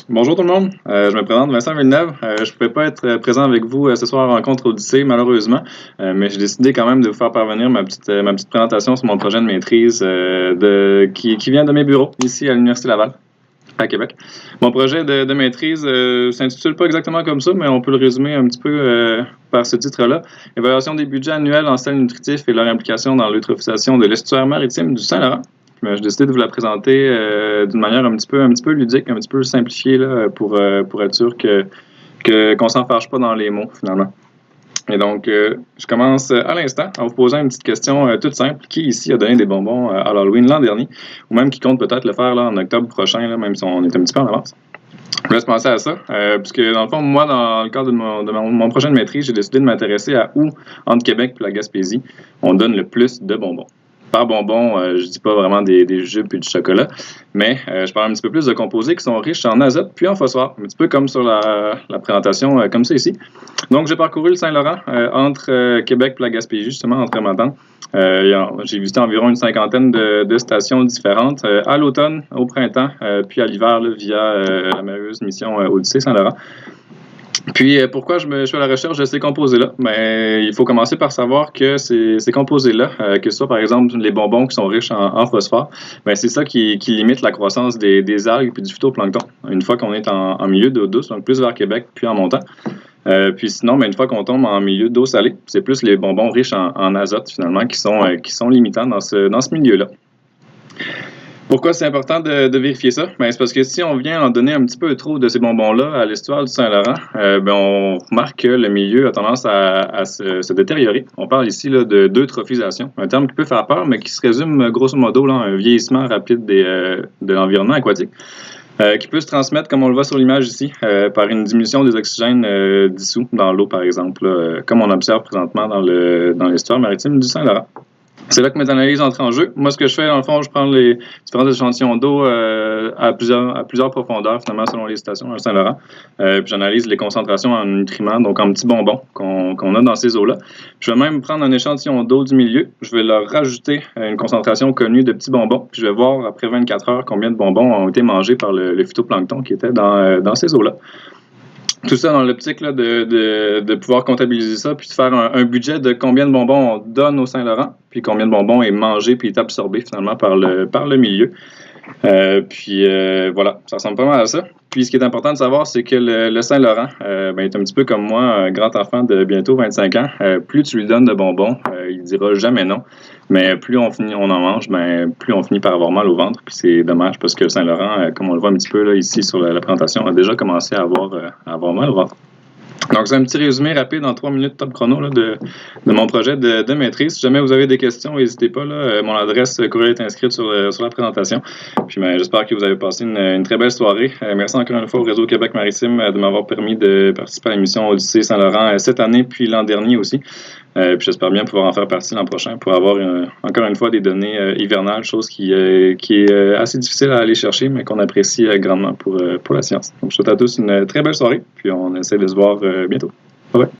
Bonjour tout le monde, je me présente Vincent Villeneuve. Je ne pouvais pas être présent avec vous ce soir à Rencontre Odyssée, malheureusement, mais j'ai décidé quand même de vous faire parvenir ma petite présentation sur mon projet de maîtrise qui vient de mes bureaux ici à l'Université Laval, à Québec. Mon projet de maîtrise s'intitule pas exactement comme ça, mais on peut le résumer un petit peu par ce titre-là. Évaluation des budgets annuels en sels nutritifs et leur implication dans l'eutrophisation de l'estuaire maritime du Saint-Laurent. J'ai décidé de vous la présenter d'une manière un petit peu ludique, un petit peu simplifiée là, pour être sûr qu'on s'en fâche pas dans les mots finalement. Et donc, je commence à l'instant en vous posant une petite question toute simple. Qui ici a donné des bonbons à l'Halloween l'an dernier, ou même qui compte peut-être le faire là, en octobre prochain, là, même si on est un petit peu en avance? Je vous laisse penser à ça, puisque dans le fond, moi, dans le cadre de mon projet de maîtrise, j'ai décidé de m'intéresser à où, entre Québec et la Gaspésie, on donne le plus de bonbons. Par bonbons, je dis pas vraiment des jus et du chocolat, mais je parle un petit peu plus de composés qui sont riches en azote puis en phosphore, un petit peu comme sur la présentation, comme ça ici. Donc, j'ai parcouru le Saint-Laurent entre Québec et la Gaspésie, justement, entre Matane. J'ai visité environ une cinquantaine de stations différentes à l'automne, au printemps, puis à l'hiver via la merveilleuse mission Odyssée Saint-Laurent. Puis, pourquoi je fais la recherche de ces composés-là? Il faut commencer par savoir que ces composés-là, que ce soit par exemple les bonbons qui sont riches en phosphore, c'est ça qui limite la croissance des algues et du phytoplancton. Une fois qu'on est en milieu d'eau douce, donc plus vers Québec, puis en montant. Puis sinon, une fois qu'on tombe en milieu d'eau salée, c'est plus les bonbons riches en azote finalement qui sont limitants dans ce milieu-là. Pourquoi c'est important de vérifier ça? C'est parce que si on vient en donner un petit peu trop de ces bonbons-là à l'estuaire du Saint-Laurent, on remarque que le milieu a tendance à se détériorer. On parle ici là, d'eutrophisation, un terme qui peut faire peur, mais qui se résume grosso modo à un vieillissement rapide de l'environnement aquatique. Qui peut se transmettre, comme on le voit sur l'image ici, par une diminution des oxygènes dissous dans l'eau, par exemple, comme on observe présentement dans l'estuaire maritime du Saint-Laurent. C'est là que mes analyses entrent en jeu. Moi, ce que je fais, dans le fond, je prends les différents échantillons d'eau à plusieurs profondeurs, finalement, selon les stations à Saint-Laurent. Puis j'analyse les concentrations en nutriments, donc en petits bonbons qu'on a dans ces eaux-là. Je vais même prendre un échantillon d'eau du milieu. Je vais leur rajouter une concentration connue de petits bonbons. Puis je vais voir, après 24 heures, combien de bonbons ont été mangés par le phytoplancton qui était dans ces eaux-là. Tout ça dans l'optique là, de pouvoir comptabiliser ça, puis de faire un budget de combien de bonbons on donne au Saint-Laurent, puis combien de bonbons est mangé puis est absorbé finalement par le milieu. Voilà, ça ressemble pas mal à ça. Puis ce qui est important de savoir, c'est que le Saint-Laurent est un petit peu comme moi, un grand enfant de bientôt 25 ans. Plus tu lui donnes de bonbons, il dira jamais non. Mais plus on en mange, plus on finit par avoir mal au ventre. Puis c'est dommage parce que le Saint-Laurent, comme on le voit un petit peu là, ici sur la présentation, a déjà commencé à avoir mal au ventre. Donc, c'est un petit résumé rapide en 3 minutes top chrono là, de mon projet de maîtrise. Si jamais vous avez des questions, n'hésitez pas. Là, mon adresse courriel est inscrite sur la présentation. Puis, j'espère que vous avez passé une très belle soirée. Merci encore une fois au Réseau Québec Maritime de m'avoir permis de participer à l'émission Odyssée Saint-Laurent cette année, puis l'an dernier aussi. Puis j'espère bien pouvoir en faire partie l'an prochain pour avoir encore une fois des données hivernales, chose qui est assez difficile à aller chercher, mais qu'on apprécie grandement pour la science. Donc, je vous souhaite à tous une très belle soirée, puis on essaie de se voir bientôt. Bye bye.